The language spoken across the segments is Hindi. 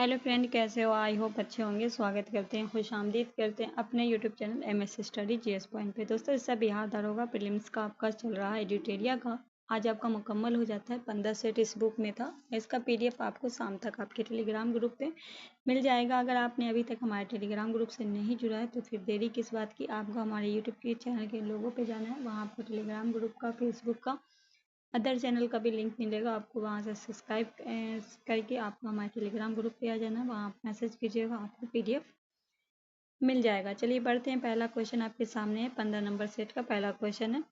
हेलो फ्रेंड, कैसे हो? आई होप अच्छे होंगे। स्वागत करते हैं, खुशामदीद करते हैं अपने YouTube channel MS study GS point पे। दोस्तों, इससे बिहार दारोगा प्रीलिम्स का आपका चल रहा है, एडिटोरिया का आज आपका मुकम्मल हो जाता है। 15 सेट इस बुक में था। इसका पीडीएफ आपको शाम तक आपके टेलीग्राम ग्रुप पे मिल जाएगा। अगर आपने अभी तक हमारे टेलीग्राम ग्रुप से नहीं जुड़ा है तो फिर देरी किस बात की, आपको हमारे यूट्यूब के चैनल के लोगों पर जाना है। वहाँ आपको टेलीग्राम ग्रुप का, फेसबुक का, अदर चैनल का भी लिंक मिलेगा। आपको वहाँ से सब्सक्राइब करके आपको हमारे टेलीग्राम ग्रुप पे आ जाना। वहाँ आप मैसेज कीजिएगा, आपको पीडीएफ मिल जाएगा। चलिए बढ़ते हैं। पहला क्वेश्चन आपके सामने है। 15 नंबर सेट का पहला क्वेश्चन है।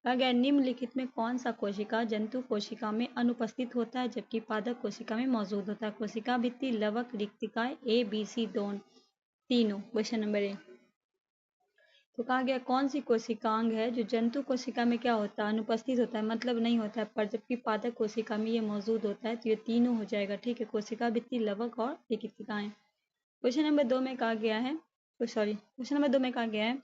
अगर निम्नलिखित में कौन सा कोशिका जंतु कोशिका में अनुपस्थित होता है जबकि पादप कोशिका में मौजूद होता है? कोशिका भित्ति, लवक, रिक्तिकाएं, ए बी सी तीनों। Question number A. तो कहा गया कौन सी कोशिकांग है जो जंतु कोशिका में क्या होता है, अनुपस्थित होता है, मतलब नहीं होता है, पर जबकि पादप कोशिका में ये मौजूद होता है। तो ये तीनों हो जाएगा। ठीक है, कोशिका भित्ति, लवक और रिक्तिकाएं। क्वेश्चन नंबर 2 में कहा गया है, क्वेश्चन नंबर 2 में कहा गया है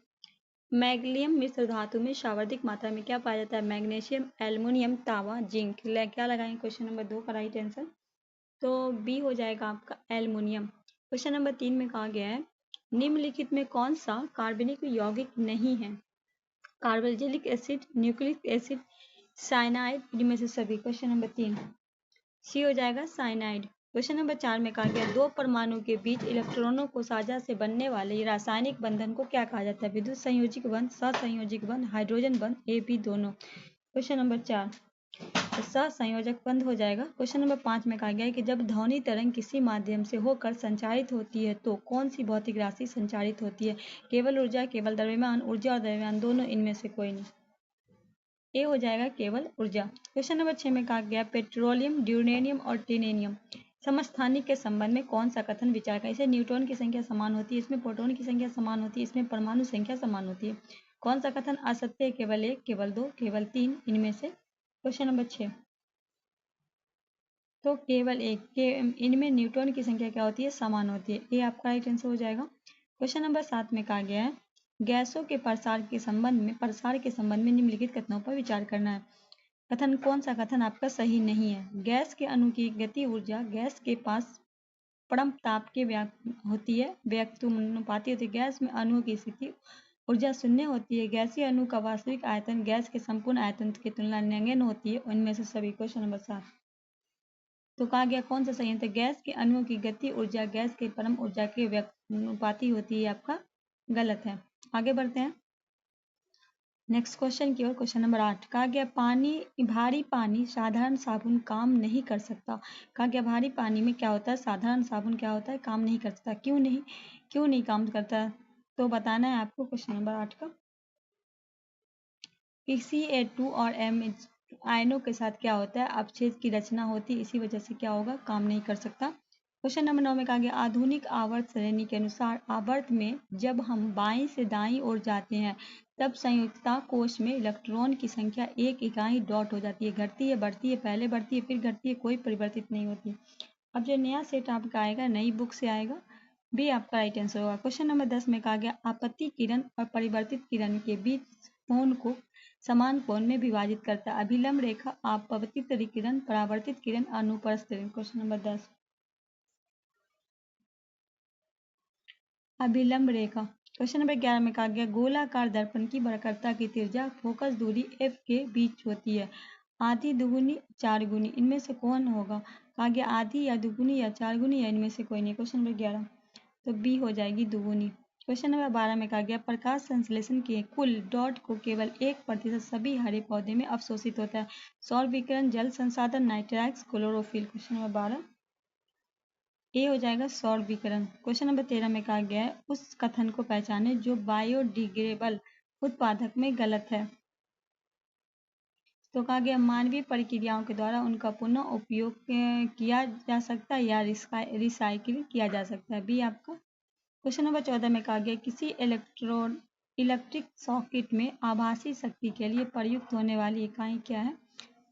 मैग्नीशियम मिश्र धातु में सर्वाधिक मात्रा में क्या पाया जाता है? मैग्नीशियम, एल्युमिनियम, तांबा, जिंक। क्या लगाएंगे क्वेश्चन नंबर 2 का राइट आंसर? तो बी हो जाएगा आपका एल्युमिनियम। क्वेश्चन नंबर 3 में कहा गया है निम्नलिखित में कौन सा कार्बनिक यौगिक नहीं है? Carboxylic acid, nucleic acid, cyanide, इनमें से सभी। क्वेश्चन नंबर 3 सी हो जाएगा साइनाइड। क्वेश्चन नंबर 4 में कहा गया दो परमाणु के बीच इलेक्ट्रॉनों को साझा से बनने वाले रासायनिक बंधन को क्या कहा जाता है? विद्युत संयोजिक बंध, सहसंयोजिक बंध, हाइड्रोजन बंध, ए बी दोनों। क्वेश्चन नंबर 4 सहसंयोजक बंध हो जाएगा। क्वेश्चन नंबर 5 में कहा गया है कि जब ध्वनि तरंग किसी माध्यम से होकर संचारित होती है तो कौन सी भौतिक राशि संचारित होती है? केवल ऊर्जा, केवल द्रव्यमान, ऊर्जा और द्रव्यमान दोनों, इनमें से कोई नहीं। ए हो जाएगा केवल ऊर्जा। क्वेश्चन नंबर 6 में कहा गया पेट्रोलियम, ड्यूरेनियम और टिनेनियम समस्थानिक के संबंध में कौन सा कथन विचार का? इसे न्यूट्रॉन की संख्या समान होती है, इसमें प्रोटॉन की संख्या समान होती है, इसमें परमाणु संख्या समान होती है। कौन सा कथन असत्य है? केवल 1, केवल 2, केवल 3, इनमें से। क्वेश्चन नंबर 6 तो केवल एक के इनमें न्यूट्रॉन की संख्या क्या होती है? समान होती है। ये आपका राइट आंसर हो जाएगा। क्वेश्चन नंबर 7 में कहा गया है गैसों के प्रसार के संबंध में निम्नलिखित कथनों पर विचार करना है। कथन कौन सा कथन आपका सही नहीं है? गैस के अणु की गति ऊर्जा गैस के पास परम ताप के होती है, व्युत्क्रमानुपाती होती है। गैस में अणुओं की स्थिति ऊर्जा शून्य होती है। गैसीय अणु का वास्तविक आयतन गैस के संपूर्ण आयतन की तुलना नगण्य होती है। उनमें से सभी। क्वेश्चन नंबर 7 तो कहा गया कौन सा सही है? गैस के अणुओं की गति ऊर्जा गैस के परम ऊर्जा के व्युत्क्रमानुपाती होती है। आपका गलत है। आगे बढ़ते हैं नेक्स्ट क्वेश्चन की ओर। क्वेश्चन नंबर 8 कहा गया भारी पानी साधारण साबुन काम नहीं कर सकता। कहा गया भारी पानी में क्या होता है? साधारण साबुन क्या होता है? काम नहीं कर सकता। क्यों नहीं काम करता? तो बताना है आपको। क्वेश्चन नंबर 8 का Ca2 और M आयनों के साथ क्या होता है? अपच्छेद की रचना होती है, इसी वजह से क्या होगा? काम नहीं कर सकता। क्वेश्चन नंबर 9 में कहा गया आधुनिक आवर्त श्रेणी के अनुसार आवर्त में जब हम बाईं से दाईं ओर जाते हैं तब संयुक्ता कोश में इलेक्ट्रॉन की संख्या एक इकाई डॉट हो जाती है। घटती है, बढ़ती है, पहले बढ़ती है फिर घटती है, कोई परिवर्तित नहीं होती। अब जो नया सेट आपका आएगा नई बुक से आएगा, भी आपका राइट आंसर होगा। क्वेश्चन नंबर 10 में कहा गया आपत्ति किरण और परिवर्तित किरण के बीच कोण को समान कोण में विभाजित करता है। अभिलंब रेखा, आपतित किरण, परावर्तित किरण, अनुप्रस्थ किरण। क्वेश्चन नंबर 10 अभिलंब रेखा। क्वेश्चन नंबर 11 में कहा गया गोलाकार दर्पण की वक्रता की त्रिज्या फोकस दूरी f के बीच होती है। आधी, दुगुनी, चार गुनी, इनमें से कौन होगा? कहा गया आधी या दुगुनी या चार गुनी या इनमें से कोई नहीं। क्वेश्चन नंबर 11 तो बी हो जाएगी दुगुनी। क्वेश्चन नंबर 12 में कहा गया प्रकाश संश्लेषण के कुल डॉट को केवल 1% सभी हरे पौधे में अवशोषित होता है। सौर विकिरण, जल संसाधन, नाइट्रैक्स, क्लोरोफिल। क्वेश्चन नंबर 12 ए हो जाएगा सौर विकिरण। क्वेश्चन नंबर 13 में कहा गया है उस कथन को पहचाने जो बायोडिग्रेडेबल उत्पादक में गलत है। तो कहा गया मानवीय प्रक्रियाओं के द्वारा उनका पुनः उपयोग किया जा सकता है या रिसाइकिल किया जा सकता है। बी आपका। क्वेश्चन नंबर 14 में कहा गया किसी इलेक्ट्रिक सर्किट में आभासी शक्ति के लिए प्रयुक्त होने वाली इकाई क्या है?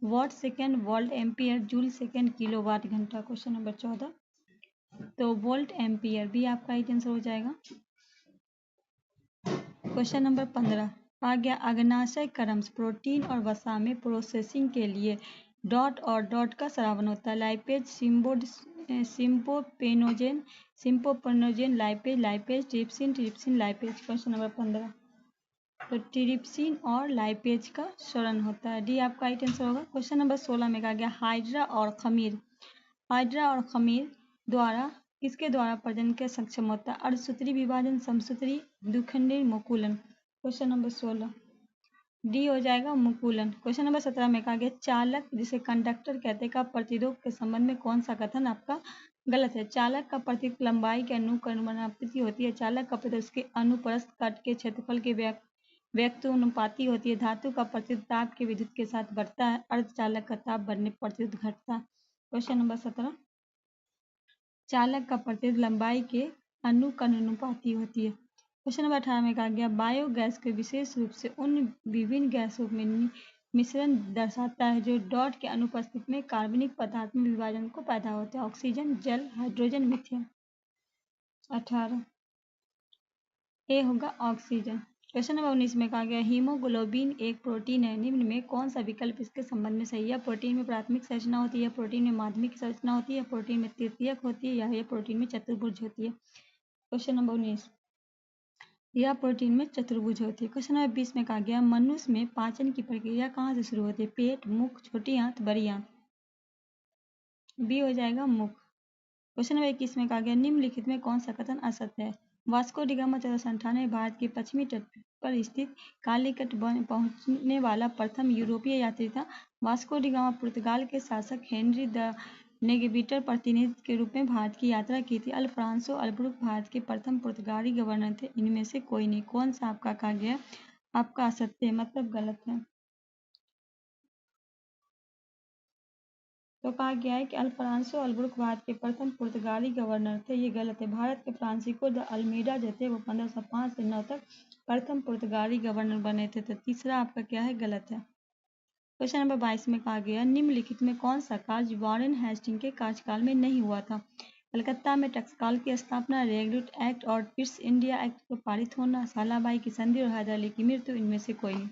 Watt second, volt ampere, joule second, kilowatt घंटा। क्वेश्चन नंबर 14 तो वोल्ट एम्पियर, भी आपका राइट आंसर हो जाएगा। क्वेश्चन नंबर 15 आ गया अग्नाशय क्रम प्रोटीन और वसा में प्रोसेसिंग के लिए डॉट और डॉट का स्रावन होता है। लाइपेज सिम्पोपेनोजेन lipase lipase trypsin lipase. Question number 15। तो ट्रिप्सिन और लाइपेज का स्मरण होता है। डी आपका राइट आंसर होगा। क्वेश्चन नंबर 16 में कहा गया हाइड्रा और खमीर द्वारा किसके द्वारा प्रजनन के सक्षम होता है? अर्धसूत्री विभाजन, समसूत्री, द्विखंडी, मुकुलन। क्वेश्चन नंबर 16 डी हो जाएगा मुकुलन। क्वेश्चन नंबर 17 में कहा गया चालक जिसे कंडक्टर कहते का प्रतिरोध के संबंध में कौन सा कथन आपका गलत है? चालक का प्रतीक लंबाई के अनुपाती होती है। चालक का प्रतीक उसके अनुप्रस्थ कट के क्षेत्रफल के व्यक्तानुपाती होती है। धातु का प्रतिरोध ताप के विद्युत के साथ बढ़ता है। अर्धचालक का ताप बढ़ने पर प्रतिरोध घटता है। क्वेश्चन नंबर 17 चालक का प्रतिरोध लंबाई के अनुपाती होती है। क्वेश्चन नंबर 18 में कहा गया बायोगैस के विशेष रूप से उन विभिन्न गैसों में मिश्रण दर्शाता है जो डॉट के अनुपस्थिति में कार्बनिक पदार्थ में विभाजन को पैदा होते हैं। ऑक्सीजन, जल, हाइड्रोजन, मीथेन। 18 ए होगा ऑक्सीजन। क्वेश्चन नंबर 19 में कहा गया हीमोग्लोबिन एक प्रोटीन है। निम्न में कौन सा विकल्प इसके संबंध में सही है? प्रोटीन में प्राथमिक संरचना होती है, प्रोटीन में माध्यमिक संरचना होती है, प्रोटीन में तृतीयक होती है, या यह प्रोटीन में चतुर्भुज होती है। क्वेश्चन नंबर 19 यह प्रोटीन में चतुर्भुज होती है। क्वेश्चन नंबर 20 में कहा गया मनुष्य में पाचन की प्रक्रिया कहाँ से शुरू होती है? पेट, मुख, छोटी आंत, बड़ी आंत। बी हो जाएगा मुख। क्वेश्चन नंबर 21 में कहा गया निम्नलिखित में कौन सा कथन असत्य है? वास्को डी गामा 1498 भारत के पश्चिमी तट पर स्थित कालीकट पहुंचने वाला प्रथम यूरोपीय यात्री था। वास्को डी गामा पुर्तगाल के शासक हेनरी द नेविगेटर प्रतिनिधि के रूप में भारत की यात्रा की थी। अल्फ्रांसो अल्बुकर्क भारत के प्रथम पुर्तगाली गवर्नर थे। इनमें से कोई नहीं। कौन सा आपका कहा गया आपका असत्य है, मतलब गलत है। तो कहा गया है कि अल्फांसो अल्बुकर्क भारत के प्रथम पुर्तगाली गवर्नर थे। ये गलत है। भारत के फ्रांसिस्को द अल्मीडा जो थे वो 1505 से 9 तक प्रथम पुर्तगाली गवर्नर बने थे। तो तीसरा आपका क्या है? गलत है। क्वेश्चन नंबर 22 में कहा गया निम्नलिखित में कौन सा कार्य वॉरेन हेस्टिंग के कार्यकाल में नहीं हुआ था? कलकत्ता में टकसाल की स्थापना, रेगुलेट एक्ट और ईस्ट इंडिया एक्ट को पारित होना, सालाबाई की संधि और हैदर अली की मृत्यु। इनमें से कोई नहीं।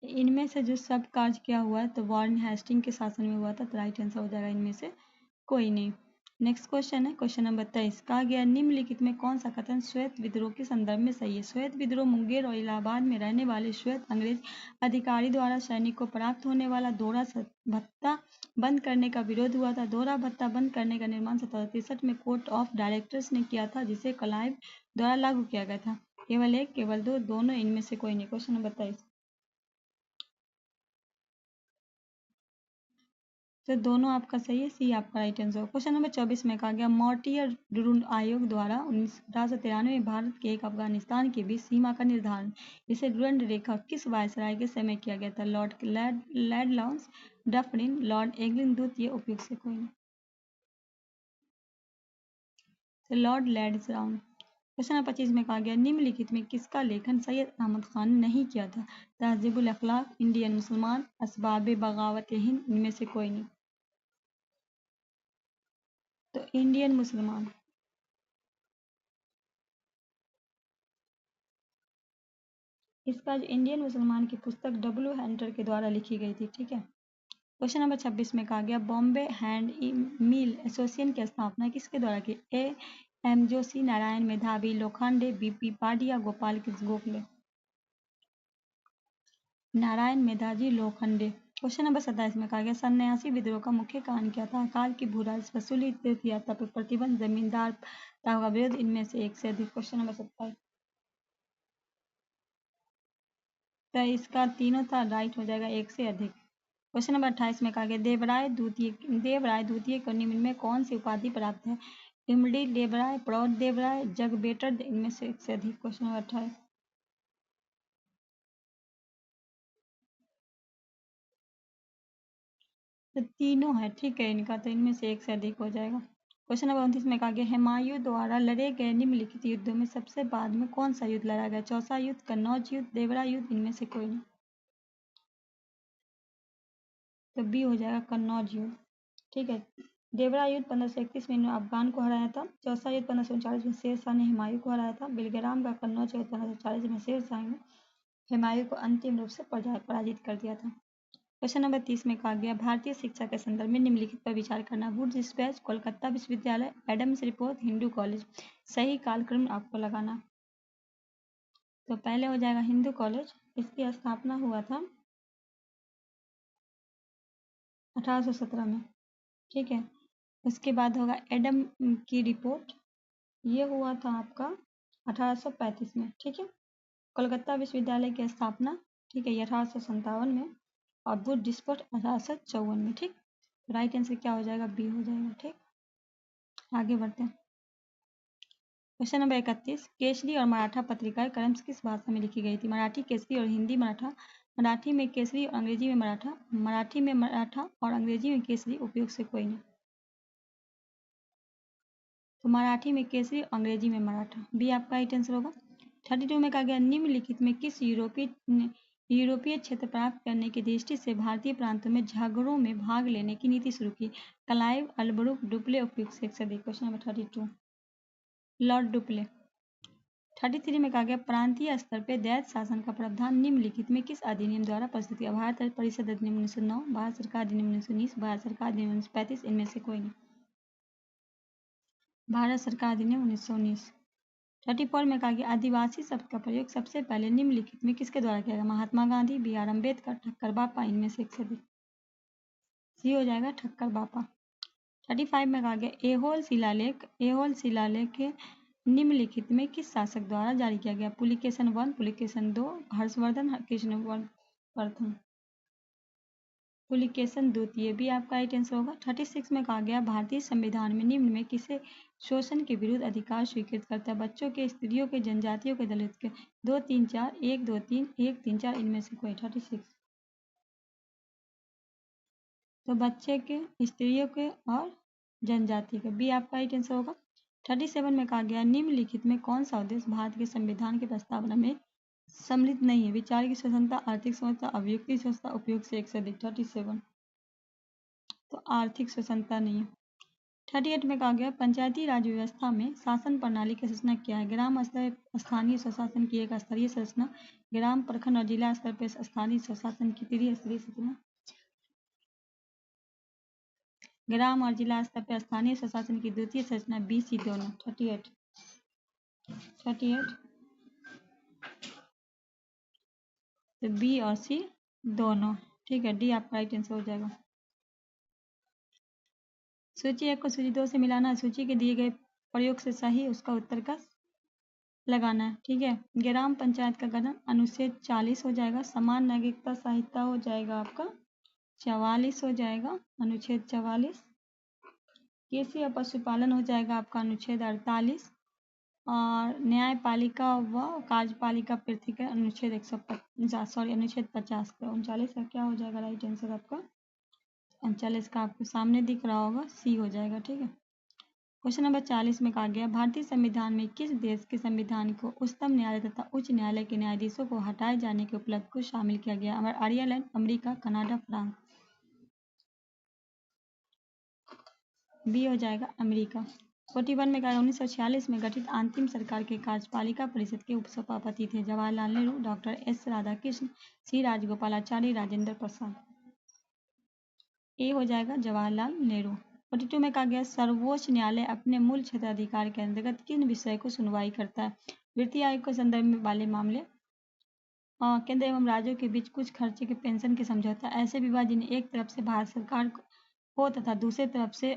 इनमें से जो सब कार्य क्या हुआ है तो वॉरेन हेस्टिंग के शासन में हुआ था। तो राइट आंसर हो जाएगा इनमें से कोई नहीं। नेक्स्ट क्वेश्चन है क्वेश्चन नंबर 23 कहा गया निम्नलिखित में कौन सा कथन श्वेत विद्रोह के संदर्भ में सही है? श्वेत विद्रोह मुंगेर और इलाहाबाद में रहने वाले श्वेत अंग्रेज अधिकारी द्वारा सैनिक को प्राप्त होने वाला दोहरा भत्ता बंद करने का विरोध हुआ था। दोहरा भत्ता बंद करने का निर्माण 1763 में कोर्ट ऑफ डायरेक्टर्स ने किया था जिसे क्लाइव द्वारा लागू किया गया था। केवल एक, केवल दो, दोनों, इनमें से कोई नहीं। क्वेश्चन नंबर 23 तो दोनों आपका सही है। सी आपका राइट आंसर। क्वेश्चन नंबर 24 में कहा गया मॉन्टियर ड्रून आयोग द्वारा 1893 में भारत के एक अफगानिस्तान के बीच सीमा का निर्धारण इसे ड्यूरंड रेखा किस वायसराय के समय किया गया था? लॉर्ड लैडलाउंस, डफरिन, लॉर्ड एग्लिन द्वितीय। उपयुक्त से कोई नहीं। तो लॉर्ड लैडलाउंस। क्वेश्चन नंबर 25 में कहा गया निम्नलिखित में किसका लेखन सैयद अहमद खान ने नहीं किया था? तहजीबुल अखलाक, इंडियन मुसलमान, असबाब बगावत हिंद। इनमें से कोई नहीं। तो इंडियन मुसलमान। इसका जो इंडियन मुसलमान की पुस्तक डब्ल्यू हंटर के द्वारा लिखी गई थी। ठीक है। क्वेश्चन नंबर 26 में कहा गया बॉम्बे हैंड मिल एसोसिएशन की स्थापना किसके द्वारा की? एम जोशी, नारायण मेधावी, लोखंडे, बीपी पाडिया, गोपाल कृष्ण गोखले। नारायण मेधावी, लोखंडे। क्वेश्चन नंबर 27 में कहा गया सन्यासी विद्रोह का मुख्य कारण क्या था? अकाल की भूराज वसूली, तीर्थ यात्रा पर प्रतिबंध, जमींदार का विरोध। इनमें से एक से अधिक। क्वेश्चन नंबर 27 तो इसका तीनों था राइट हो जाएगा एक से अधिक। क्वेश्चन नंबर 28 में कहा गया देवराय द्वितीय को निम्न में कौन सी उपाधि प्राप्त है? इमडी देवराय, प्रौढ़ देवराय, जग बेटर। इनमें से एक से अधिक। क्वेश्चन नंबर 28 तो तीनों है। ठीक है इनका, तो इनमें से एक से अधिक हो जाएगा। क्वेश्चन नंबर 29 में कहा गया हुमायूं द्वारा लड़े गए निम्नलिखित युद्धों में सबसे बाद में कौन सा युद्ध लड़ा गया? चौसा युद्ध, कन्नौज युद्ध, देवरा युद्ध। इनमें से कोई नहीं। तो बी हो जाएगा कन्नौज युद्ध। ठीक है। देवरा युद्ध 1531 में इन्होंने अफगान को हराया था। चौसा युद्ध 1539 में शेर शाह ने हुमायूं को हराया था। बिलग्राम का कन्नौज युद्ध 1540 में शेर शाह ने हुमायूं को अंतिम रूप से पराजित कर दिया था। क्वेश्चन नंबर 30 में कहा गया भारतीय शिक्षा के संदर्भ में निम्नलिखित पर विचार करना। वुड्स डिस्पैच, कोलकाता विश्वविद्यालय, एडम्स रिपोर्ट, हिंदू कॉलेज। सही कालक्रम आपको लगाना। तो पहले हो जाएगा हिंदू कॉलेज, इसकी स्थापना हुआ था 1817 में, ठीक है। उसके बाद होगा एडम की रिपोर्ट, ये हुआ था आपका 1835 में, ठीक है। कोलकाता विश्वविद्यालय की स्थापना, ठीक है, ये 1857 में, और बुद्ध डिस्पोट 1854 में, ठीक। राइट आंसर क्या हो जाएगा? बी हो जाएगा, ठीक। आगे बढ़ते हैं। क्वेश्चन नंबर 31, केसरी और मराठा पत्रिकाएं क्रमश किस भाषा में लिखी गई थी? मराठी केसरी और हिंदी मराठा, मराठी में केसरी और अंग्रेजी में मराठा, मराठी में मराठा और अंग्रेजी में केसरी, उपयोग से कोई नहीं। तो मराठी में केसरी, अंग्रेजी में मराठा, बी आपका राइट आंसर होगा। 32 में कहा गया निम्नलिखित में किस यूरोपीय क्षेत्र प्राप्त करने की दृष्टि से भारतीय प्रांतों में झगड़ों में भाग लेने की नीति शुरू की? क्लाइव, अल्बरुक, डुप्ले, उपयुक्त से एक से अधिक। Question number 32, Lord Dupleix. 33 में कहा गया प्रांतीय स्तर पर दैत्य शासन का प्रावधान निम्नलिखित में किस अधिनियम द्वारा प्रस्तुत किया? भारत परिषद अधिनियम 1909, भारत सरकार अधिनियम 1919, भारत सरकार अधिनियम 1935, इनमें से कोई नहीं। भारत सरकार अधिनियम 1919। 34 में कहा गया आदिवासी शब्द का प्रयोग सबसे पहले निम्नलिखित में किसके द्वारा किया गया? महात्मा गांधी, बी आर अम्बेडकर, ठक्कर बापा, इनमें से एक से अधिक। सी हो जाएगा ठक्कर बापा। 35 में कहा गया एहोल शिलालेख निम्नलिखित में किस शासक द्वारा जारी किया गया? पुलिकेशन 1, पुलिकेशन 2, हर्षवर्धन, कृष्णवर्धन, पुलिकेशन द्वितीय, भी आपका राइट आंसर होगा। 36 में कहा गया भारतीय संविधान में निम्न में किसे शोषण के विरुद्ध अधिकार स्वीकृत करता है? बच्चों के, स्त्रियों के, जनजातियों के, दलित के। 2 3 4, 1 2 3, 1 3 4, इनमें से कोई। 36, तो बच्चे के, स्त्रियों के और जनजाति के, बी आपका राइट आंसर होगा। 37 में कहा गया निम्नलिखित में कौन सा उद्देश्य भारत के संविधान की प्रस्तावना में सम्मिलित नहीं है? विचार की स्वतंत्रता, आर्थिक स्वतंत्रता, अभिव्यक्ति स्वतंत्रता, उपयोग से एक से अधिक। 37, तो आर्थिक स्वतंत्रता नहीं है। 38 में कहा गया पंचायती राज व्यवस्था में शासन प्रणाली की संरचना क्या है? ग्राम स्तर स्थानीय स्वशासन की एक स्तरीय संरचना, ग्राम, प्रखंड और जिला स्तर पर स्थानीय स्वशासन की त्रिस्तरीय संरचना, ग्राम और जिला स्तर पर स्थानीय स्वशासन की द्वितीय संरचना, बी सी दोनों। 38 तो बी और सी दोनों, ठीक है। डी आपका राइट आंसर हो जाएगा। सूची 1 को सूची 2 से मिलाना, सूची के दिए गए प्रयोग से सही उसका उत्तर का लगाना है, ठीक है। ग्राम पंचायत का गठन अनुच्छेद 40 हो जाएगा। समान नागरिकता संहिता हो जाएगा आपका 44 हो जाएगा, अनुच्छेद 44। कृषि और पशुपालन हो जाएगा आपका अनुच्छेद 48, और न्यायपालिका व कार्यपालिका पृथक अनुच्छेद 150, अनुच्छेद 50 का 39 का क्या हो जाएगा राइट आंसर आपका? 39 का आपको सामने दिख रहा होगा, सी हो जाएगा, ठीक है। क्वेश्चन नंबर 40 में कहा गया भारतीय संविधान में किस देश के संविधान को उच्चतम न्यायालय तथा उच्च न्यायालय के न्यायाधीशों को हटाए जाने के उपलब्ध को शामिल किया गया? Ireland, America, Canada, France. B हो जाएगा अमेरिका। 41 में कहा 1946 में गठित अंतिम सरकार के कार्यपालिका परिषद के उपसभापति थे? जवाहरलाल नेहरू, डॉक्टर एस राधाकृष्ण, सी राजगोपालाचारी, राजेंद्र प्रसाद। ए हो जाएगा जवाहरलाल नेहरू। 42 में कहा गया सर्वोच्च न्यायालय अपने मूल क्षेत्राधिकार के अंतर्गत किन विषय को सुनवाई करता है? वित्तीय आयोग के संदर्भ में वाले मामले, केंद्र एवं राज्यों के बीच कुछ खर्चे के पेंशन के समझौता, ऐसे विवाद जिन्हें एक तरफ से भारत सरकार हो तथा दूसरे तरफ से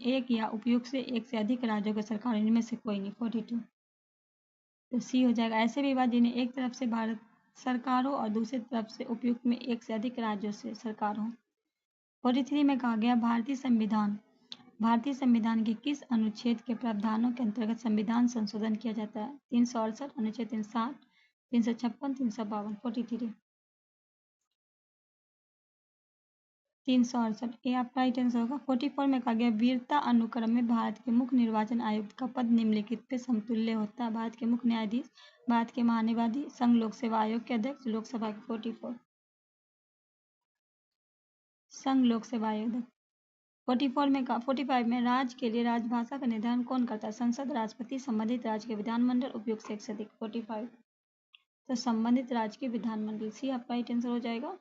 एक या उपयुक्त से एक से अधिक राज्यों की सरकार, इनमें से कोई नहीं। 42, तो सी हो जाएगा ऐसे विवाद जिन्हें एक तरफ से भारत सरकार हो और दूसरी तरफ से उपयुक्त में एक से अधिक राज्यों से सरकार हो। 43 में कहा गया भारतीय संविधान के किस अनुच्छेद के प्रावधानों के अंतर्गत संविधान संशोधन किया जाता है? 368, अनुच्छेद 360, 356, 352। 43, 368, ये आपका राइट आंसर होगा। 44 में कहा गया वीरता अनुक्रम में भारत के मुख्य निर्वाचन आयुक्त का पद निम्नलिखित पे समतुल्य होता है? भारत के मुख्य न्यायाधीश, भारत के महान्यायवादी, संघ लोक सेवा आयोग के अध्यक्ष, लोकसभा के। 44, संघ लोक सेवा आयोग। 45 में राज्य के लिए राजभाषा का निर्धारण कौन करता है? संसद, राष्ट्रपति, संबंधित राज्य के विधानमंडल, उपयुक्त से एक से अधिक। 45, तो संबंधित राज्य के विधानमंडल, सी आपका राइट आंसर हो जाएगा।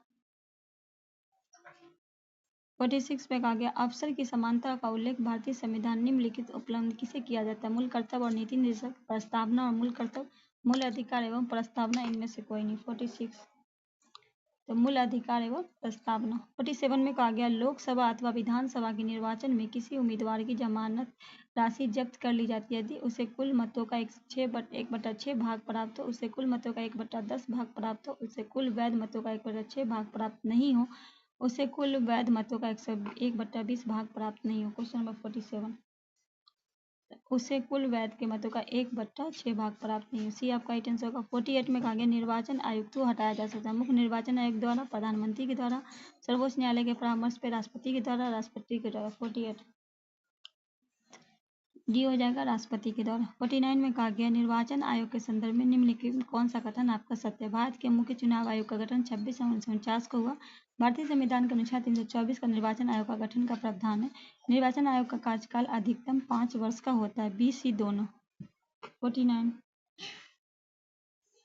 46 में कहा गया अवसर की समानता का उल्लेख भारतीय संविधान निम्नलिखित उपलब्ध किसे किया जाता है? मूल कर्तव्य और नीति निर्देशक, प्रस्तावना और मूल कर्तव्य, मूल अधिकार एवं प्रस्तावना, इनमें से कोई नहीं। 46 तो मूल अधिकार एवं प्रस्तावना। 47 में कहा गया लोकसभा अथवा विधानसभा के निर्वाचन में किसी उम्मीदवार की जमानत राशि जब्त कर ली जाती है यदि उसे कुल मतों का 1/6 भाग प्राप्त हो, उसे कुल मतों का 1/10 भाग प्राप्त हो, उसे कुल वैध मतों का 1/6 भाग प्राप्त नहीं हो, उसे कुल वैध मतों का 1/20 भाग प्राप्त नहीं हो। क्वेश्चन नंबर 47 उसे कुल वैध के मतों का 1/6 भाग प्राप्त नहीं हो। सी आपका राइट आंसर होगा। 48 में कहा गया निर्वाचन आयुक्त को हटाया जा सकता है। मुख्य निर्वाचन आयुक्त द्वारा, प्रधानमंत्री के द्वारा, सर्वोच्च न्यायालय के परामर्श पर, राष्ट्रपति के द्वारा, राष्ट्रपति के द्वारा। 48 डी हो जाएगा राष्ट्रपति के द्वारा। 49 में कहा गया निर्वाचन आयोग के संदर्भ में निम्नलिखित में कौन सा कथन आपका सत्य है? भारत के मुख्य चुनाव आयोग का गठन 26 नवंबर 1949 को हुआ। भारतीय संविधान के अनुच्छेद 324 का निर्वाचन आयोग का गठन का प्रावधान है। निर्वाचन आयोग का कार्यकाल अधिकतम 5 वर्ष का होता है। बी सी दोनों। 49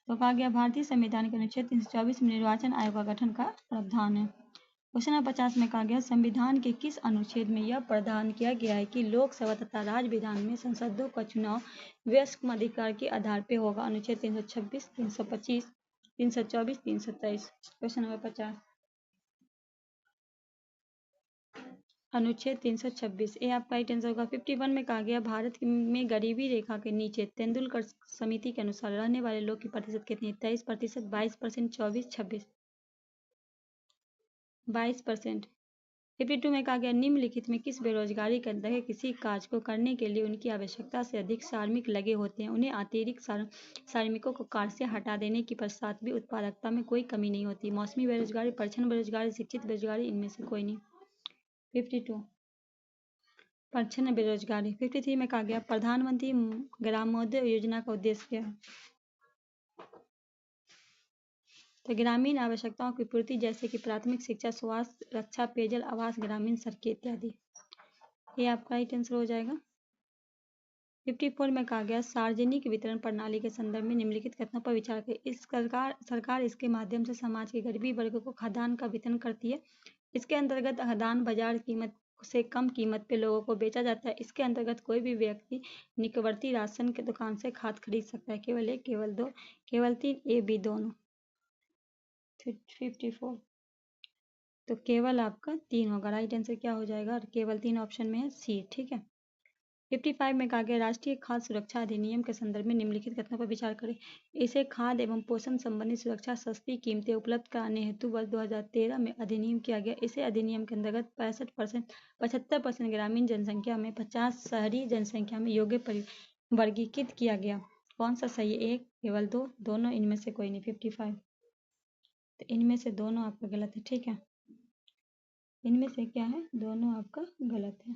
तो कहा गया भारतीय संविधान के अनुच्छेद 324 में निर्वाचन आयोग का गठन का प्रावधान है। क्वेश्चन नंबर 50 में कहा गया संविधान के किस अनुच्छेद में यह प्रावधान किया गया है कि लोकसभा तथा राज्य विधान में संसदों का चुनाव वयस्क मताधिकार के आधार पर होगा? अनुच्छेद 326, 325, 324, 323। क्वेश्चन नंबर 50 अनुच्छेद 326 ए आपका राइट आंसर होगा। 51 में कहा गया भारत में गरीबी रेखा के नीचे तेंदुलकर समिति के अनुसार रहने वाले लोग की प्रतिशत कितनी? 23%, 22%, 24, 26। 22%। 52 में कहा गया निम्नलिखित में किस बेरोजगारी के अंतर्गत किसी कार्य को करने के लिए उनकी आवश्यकता से अधिक श्रमिक लगे होते हैं, उन्हें अतिरिक्त श्रमिकों को कार्य से हटा देने के पश्चात भी उत्पादकता में कोई कमी नहीं होती? मौसमी बेरोजगारी, परिक्षण बेरोजगारी, शिक्षित बेरोजगारी, इनमें से कोई नहीं। 52 परिक्षण बेरोजगारी। 53 में कहा गया प्रधानमंत्री ग्रामोदय योजना का उद्देश्य क्या है? तो ग्रामीण आवश्यकताओं की पूर्ति जैसे कि प्राथमिक शिक्षा, स्वास्थ्य, रक्षा, पेयजल, आवास, ग्रामीण सड़कें इत्यादि। ये आपका राइट आंसर हो जाएगा। 54 में कहा गया सार्वजनिक वितरण प्रणाली के संदर्भ में निम्नलिखित कथनों पर विचार करें। इस सरकार इसके माध्यम से समाज के गरीबी वर्ग को खाद्यान्न का वितरण करती है। इसके अंतर्गत खाद्यान्न बाजार कीमत से कम कीमत पे लोगों को बेचा जाता है। इसके अंतर्गत कोई भी व्यक्ति निकटवर्ती राशन की दुकान से खाद्य खरीद सकता है। केवल एक, केवल दो, केवल तीन, ए बी दोनों। 54 तो केवल आपका 3 होगा। राइट आंसर क्या हो जाएगा? और केवल 3 ऑप्शन में है सी। ठीक है। 55 में कहा गया राष्ट्रीय खाद्य सुरक्षा अधिनियम के संदर्भ में निम्नलिखित कथनों पर विचार करें। इसे खाद्य एवं पोषण संबंधी सुरक्षा, सस्ती कीमतें उपलब्ध कराने हेतु वर्ष 2013 में अधिनियम किया गया। इसे अधिनियम के अंतर्गत 75% ग्रामीण जनसंख्या में 50 शहरी जनसंख्या में योग्य वर्गीकृत किया गया। कौन सा सही है? एक, केवल दो, दोनों, इनमें से कोई नहीं। 55 तो इनमें से दोनों आपका गलत है। ठीक है, इनमें से क्या है? दोनों आपका गलत है।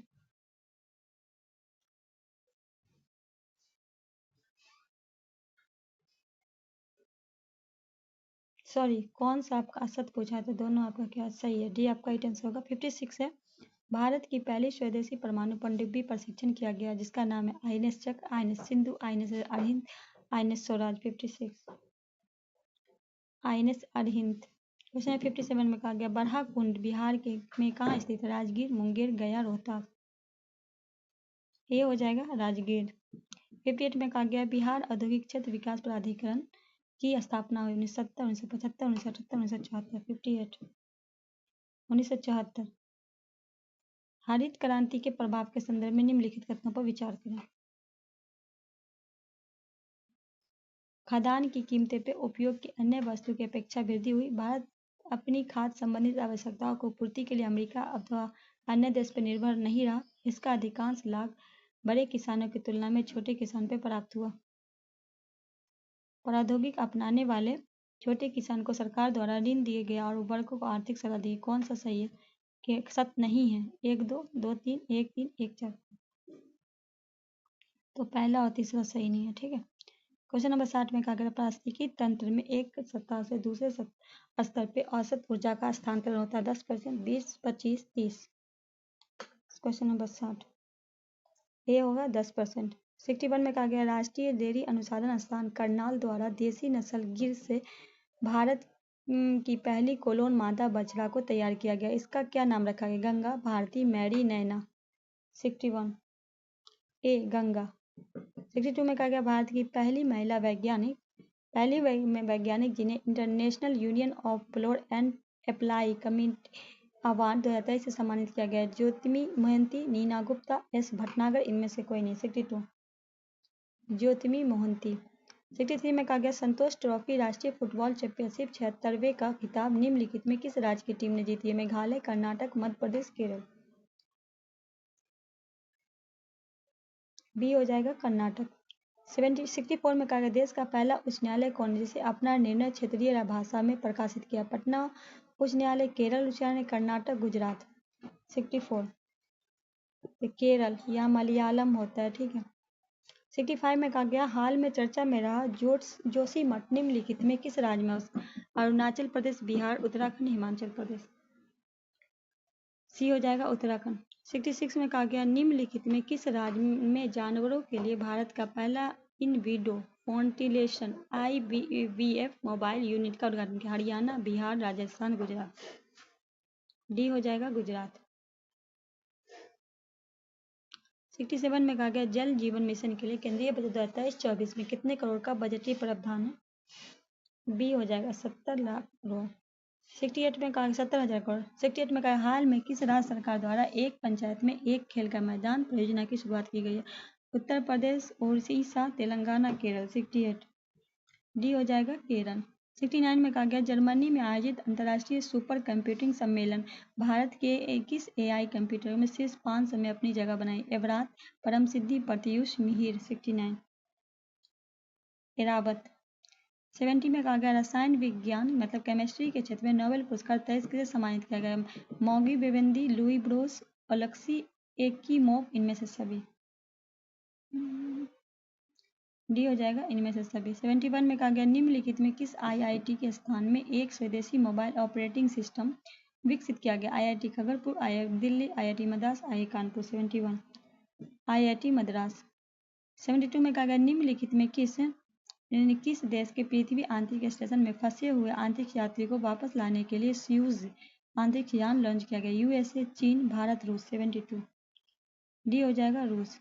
सॉरी, कौन सा आपका असत पूछा? तो दोनों आपका क्या सही है? डी आपका राइट आंसर होगा। 56 है भारत की पहली स्वदेशी परमाणु पनडुब्बी प्रशिक्षण किया गया जिसका नाम है INS Chakra, INS Sindhu, INS Arihant, INS Swaraj. 56 INS Arihant. Question 57 में कहा गया बरहा कुंड बिहार के में कहाँ स्थित है? राजगीर, मुंगेर, गया, रोहतास। ये हो जाएगा राजगीर। 58 में कहा गया बिहार औद्योगिक क्षेत्र विकास प्राधिकरण की स्थापना हुई 1970, 1975, 1978, 1974। 58 1974। हरित क्रांति के प्रभाव के संदर्भ में निम्नलिखित कथनों पर विचार करें। खाद्यान्न की कीमतें पे उपयोग की अन्य वस्तु की अपेक्षा वृद्धि हुई। भारत अपनी खाद्य संबंधित आवश्यकताओं को पूर्ति के लिए अमेरिका अथवा अन्य देश पर निर्भर नहीं रहा। इसका अधिकांश लाभ बड़े किसानों की तुलना में छोटे किसान पर प्राप्त हुआ। प्रौद्योगिकी अपनाने वाले छोटे किसान को सरकार द्वारा ऋण दिए गए और वर्गों को आर्थिक सलाह दी। कौन सा सही है? कि सत्य नहीं है। 1, 2, 2, 3, 1, 3, 1, 4। तो पहला और तीसरा सही नहीं है। ठीक है। क्वेश्चन नंबर 60 में कहा गया पारिस्थितिकी तंत्र में एक सतह से दूसरे स्तर पे औसत ऊर्जा का स्थानांतरण होता है 10%, 20, 25, 30। क्वेश्चन नंबर 60 ये होगा 10%। 61 में कहा गया राष्ट्रीय डेयरी अनुसंधान संस्थान करनाल द्वारा देसी नस्ल गिर से भारत की पहली कोलोन मादा बछड़ा को तैयार किया गया। इसका क्या नाम रखा गया? गंगा, भारती, मैरी, नैना। 61 ए गंगा। 62 में कहा गया भारत की पहली महिला वैज्ञानिक जिन्हें international union of floor and apply community award 2023 से सम्मानित किया गया। ज्योतिमी मोहंती, नीना गुप्ता, एस भटनागर, इनमें से कोई नहीं। 62 ज्योतिमी मोहंती। 63 में कहा गया संतोष ट्रॉफी राष्ट्रीय फुटबॉल चैंपियनशिप 76वें का खिताब निम्नलिखित में किस राज्य की टीम ने जीती है? मेघालय, कर्नाटक, मध्य प्रदेश, केरल। बी हो जाएगा कर्नाटक। 64 में कहा गया देश का पहला उच्च न्यायालय कौन है जिसे अपना निर्णय क्षेत्रीय भाषा में प्रकाशित किया? पटना उच्च न्यायालय, केरल उच्च न्यायालय, कर्नाटक, गुजरात। 64 केरल, यहाँ मलयालम होता है, ठीक है। 65 में कहा गया हाल में चर्चा में रहा जोशीमठ निम्नलिखित में किस राज्य में? अरुणाचल प्रदेश, बिहार, उत्तराखंड, हिमाचल प्रदेश। सी हो जाएगा उत्तराखंड। 66 में कहा गया निम्नलिखित में किस राज्य में जानवरों के लिए भारत का पहला इन विडो फोर्टिलेशन IVF मोबाइल यूनिट का उद्घाटन किया? हरियाणा, बिहार, राजस्थान, गुजरात। डी हो जाएगा गुजरात। 67 में कहा गया जल जीवन मिशन के लिए केंद्रीय बजट 2023-24 में कितने करोड़ का बजटीय प्रावधान है? बी हो जाएगा 70 लाख करोड़। 68 में कहा 70,000 करोड़। 68 में कहा हाल में किस राज्य सरकार द्वारा एक पंचायत में एक खेल का मैदान परियोजना की शुरुआत की गई है? उत्तर प्रदेश, उड़ीसा, तेलंगाना, केरल। 68 डी हो जाएगा केरल। 69 में कहा गया जर्मनी में आयोजित अंतर्राष्ट्रीय सुपर कंप्यूटिंग सम्मेलन भारत के किस AI कंप्यूटरों में शीर्ष 500 में अपनी जगह बनाई? एवरात, परम सिद्धि, प्रत्यूष, मिहिर। 69 एरावत। 70 में कहा गया रसायन विज्ञान मतलब केमिस्ट्री के क्षेत्र में नोबेल पुरस्कार 23 किसे सम्मानित किया गया? मौगी बेवेंदी, लुई ब्रोस, ओलेक्सी एकिमोव, इनमें से सभी। डी हो जाएगा इनमें से सभी। 71 में कहा गया निम्नलिखित में किस IIT के स्थान में एक स्वदेशी मोबाइल ऑपरेटिंग सिस्टम विकसित किया गया? IIT खगरपुर, IIT Delhi, IIT Madras, IIT Kanpur. 71 IIT Madras. 72 में कहा गया निम्नलिखित में किस देश के पृथ्वी अंतरिक्ष स्टेशन में फंसे हुए अंतरिक्ष यात्री को वापस लाने के लिए सोयूज अंतरिक्ष यान लॉन्च किया गया? USA, चीन, भारत, रूस। 72 डी हो जाएगा रूस।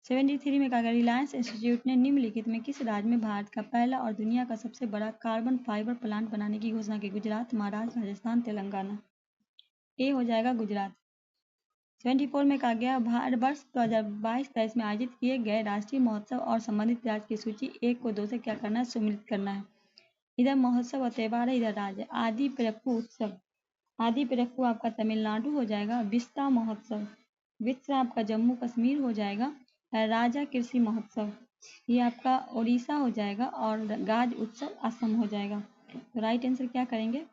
73 में कहा गया रिलायंस इंस्टीट्यूट ने निम्नलिखित में किस राज्य में भारत का पहला और दुनिया का सबसे बड़ा कार्बन फाइबर प्लांट बनाने की घोषणा की? गुजरात, महाराष्ट्र, राजस्थान, तेलंगाना। ए हो जाएगा गुजरात। 74 में कहा गया वर्ष 2022-23 में आयोजित किए गए राष्ट्रीय महोत्सव और संबंधित राज्य की सूची 1 को 2 से क्या करना है? सम्मिलित करना है। इधर महोत्सव और त्यौहार है, इधर राज्य। आदि पिरप्पू उत्सव, आदि पिरप्पू आपका तमिलनाडु हो जाएगा। विस्ता महोत्सव, विस्ता आपका जम्मू कश्मीर हो जाएगा। राजा कृषि महोत्सव ये आपका उड़ीसा हो जाएगा और गाज उत्सव असम हो जाएगा। तो राइट आंसर क्या करेंगे?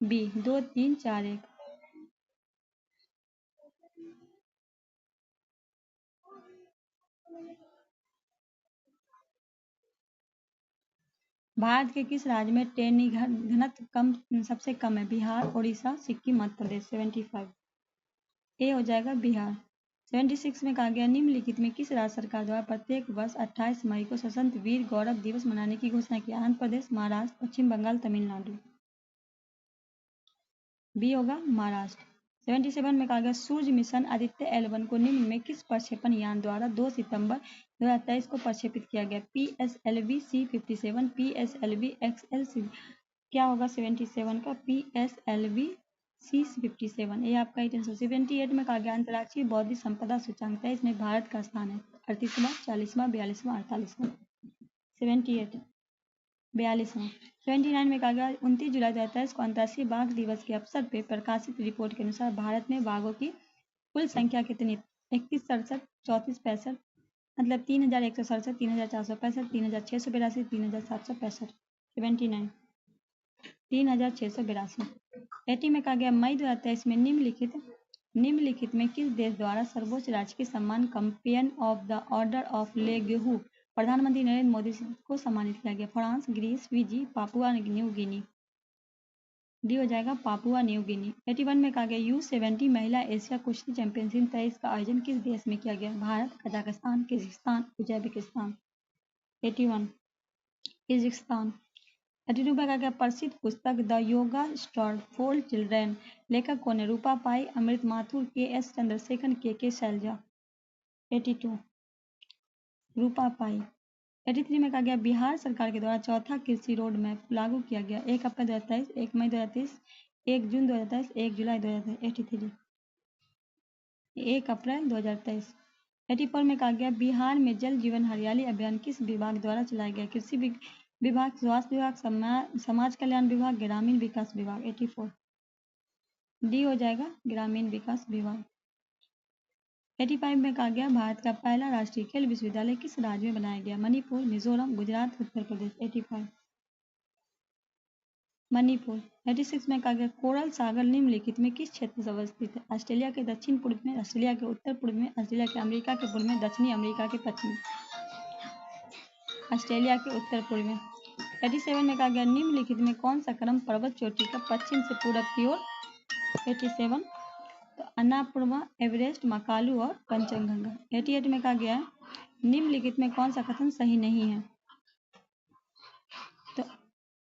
बी 2, 3, 4, 1। भारत के किस राज्य में टेनी घनत्व सबसे कम है? बिहार, उड़ीसा, सिक्किम, मध्य प्रदेश। 75 ए हो जाएगा बिहार। 76 में कहा गया निम्नलिखित में किस राज्य सरकार द्वारा प्रत्येक वर्ष 28 मई को स्वतंत्र वीर गौरव दिवस मनाने की घोषणा की? आंध्र प्रदेश, महाराष्ट्र, पश्चिम बंगाल, तमिलनाडु। बी होगा महाराष्ट्र। 77 में कहा गया सूर्य मिशन आदित्य L1 को निम्न में किस प्रक्षेपण यान द्वारा 2 सितंबर 2023 को प्रक्षेपित किया गया? PSLV C57, PSLV XL क्या होगा 77 का? PSLV C57। ये आपका 78 में कहा गया अंतर्राष्ट्रीय बौद्धिक संपदा सूचांक 23 में भारत का स्थान है 38वां, 40वां, 42वां, 48वां। 78 42वां। 79 में कहा गया 29 जुलाई 2023 को अंतर्राष्ट्रीय बाघ दिवस के अवसर पर प्रकाशित रिपोर्ट के अनुसार भारत में बाघों की कुल संख्या कितनी? 31, 67, 34, 65 मतलब 3167, 3465, 3682, 3765। 79 3682। 80 में कहा गया मई 2023 में निम्नलिखित में किस देश द्वारा सर्वोच्च राजकीय सम्मान companion of the order of Logohu प्रधानमंत्री नरेंद्र मोदी को सम्मानित किया गया? France, Greece, Fiji, Papua New Guinea. D हो जाएगा पापुआ न्यू गिनी। 81 में कहा गया U70 महिला एशिया कुश्ती चैंपियनशिप 23 का आयोजन किस देश में किया गया? Bharat, Kazakhstan, Kyrgyzstan, Uzbekistan. 81 Kyrgyzstan. 82 में कहा गया प्रसिद्ध पुस्तक the yoga store for children, लेखक कौन है? रूपा पाई, अमृत माथुर, के एस चंद्रशेखर, के शैलजा। 82 रूपा पाई। 83 में कहा गया बिहार सरकार के द्वारा चौथा कृषि रोड मैप लागू किया गया। 1 अप्रैल 2023, 1 मई 2023, 1 जून 2023, 1 जुलाई 2023। 83 1 अप्रैल 2023। 84 में कहा गया बिहार में जल जीवन हरियाली अभियान किस विभाग द्वारा चलाया गया? कृषि विभाग, स्वास्थ्य विभाग, समाज कल्याण विभाग, ग्रामीण विकास विभाग। 84 डी हो जाएगा, ग्रामीण विकास विभाग। 85 में कहा गया भारत का पहला राष्ट्रीय खेल विश्वविद्यालय किस राज्य में बनाया गया? मणिपुर, मिजोरम, गुजरात, उत्तर प्रदेश। 85 मणिपुर। 86 में कहा गया कोरल सागर निम्नलिखित में किस क्षेत्र से अवस्थित है? ऑस्ट्रेलिया के दक्षिण पूर्व में, ऑस्ट्रेलिया के उत्तर पूर्व में, ऑस्ट्रेलिया के अमेरिका के पूर्व में, दक्षिणी अमेरिका के पश्चिम में। ऑस्ट्रेलिया के उत्तर पूर्व में। 87 में कहा गया निम्नलिखित में कौन सा क्रम पर्वत चोटी का पश्चिम से पूरब की ओर? 87 तो अन्नापूर्वा, एवरेस्ट, मकालू और कंचनजंगा। 88 में कहा गया निम्नलिखित में कौन सा कथन सही नहीं है? तो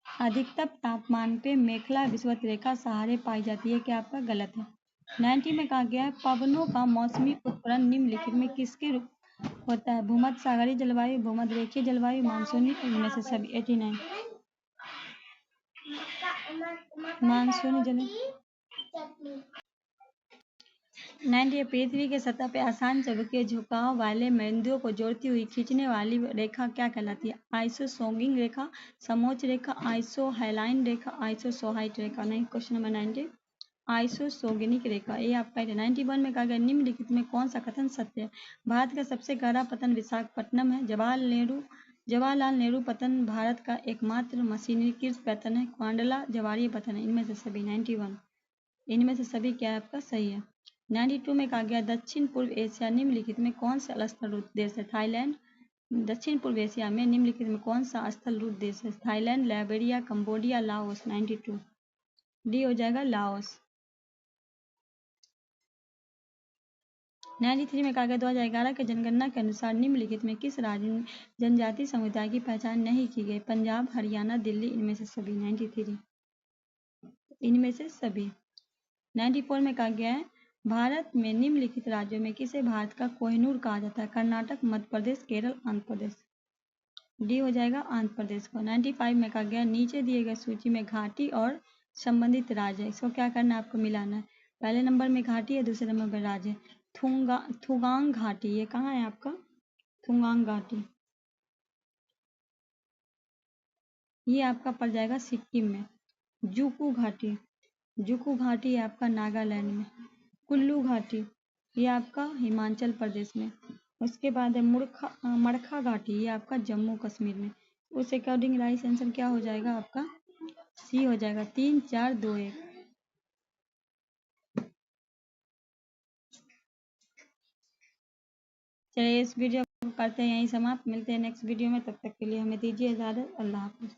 अधिकतम तापमान पे मेखला विषुवत रेखा सहारे पाई जाती है, क्या आपका गलत है। 90 में कहा गया है पवनों का मौसमी उत्पन्न निम्नलिखित में किसके रूप होता है? भूमध्य सागरीय जलवायु, भूमध्य रेखीय जलवायु, मानसूनी, इनमें से सभी। 89 मानसूनी जलवायु। 90 पृथ्वी के सतह पे आसान चबूके झुकाव वाले बिंदुओं को जोड़ती हुई खींचने वाली रेखा क्या कहलाती है? आइसोसोगिंग रेखा, समोच्च रेखा, आइसोहेलाइन रेखा, आइसोसोहाइट रेखा। नहीं, क्वेश्चन नंबर 90 आइसोसोगिनिक रेखा, ये आपका 91 में कहा गया निम्नलिखित में कौन सा कथन सत्य है? भारत का सबसे गहरा पतन विशाखापट्टनम है। जवाहरलाल नेहरू पतन भारत का एकमात्र मशीनीकृत पतन है। कांडला जवारीय पतन है। इनमें से सभी 91 इनमें से सभी क्या आपका सही है। 92 में कहा गया दक्षिण पूर्व एशिया निम्नलिखित में कौन सा स्थल रूप देश है? थाईलैंड। दक्षिण पूर्व एशिया में निम्नलिखित में कौन सा स्थल रूप देश है? Thailand, Liberia, Cambodia, Laos. 92 D हो जाएगा, लाओस। 93 में कहा गया 2011 के जनगणना के अनुसार निम्नलिखित में किस राज्य में जनजाति समुदाय की पहचान नहीं की गई? पंजाब, हरियाणा, दिल्ली। इनमें से सभी। 93 इनमें से सभी। 94 में कहा गया है भारत में निम्नलिखित राज्यों में किसे भारत का कोहिनूर कहा जाता है? कर्नाटक, मध्य प्रदेश, केरल, आंध्र प्रदेश। डी हो जाएगा, आंध्र प्रदेश को। 95 में कहा गया नीचे दिए गए सूची में घाटी और संबंधित राज्य है, इसको क्या करना है? आपको मिलाना है। पहले नंबर में घाटी है, दूसरे नंबर में राज्य है। थुगांग घाटी, ये कहाँ है आपका? थुगांग घाटी, ये आपका पड़ जाएगा सिक्किम में। जुकू घाटी आपका नागालैंड में। कुल्लू घाटी ये आपका हिमाचल प्रदेश में। उसके बाद है मड़खा घाटी, ये आपका जम्मू कश्मीर में। उस अकॉर्डिंग राइट आंसर क्या हो जाएगा आपका? सी हो जाएगा। 3, 4, 2, 1। चलिए इस वीडियो को करते हैं यहीं समाप्त, मिलते हैं नेक्स्ट वीडियो में, तब तक के लिए हमें दीजिए इजाजत। अल्लाह हाफिज़।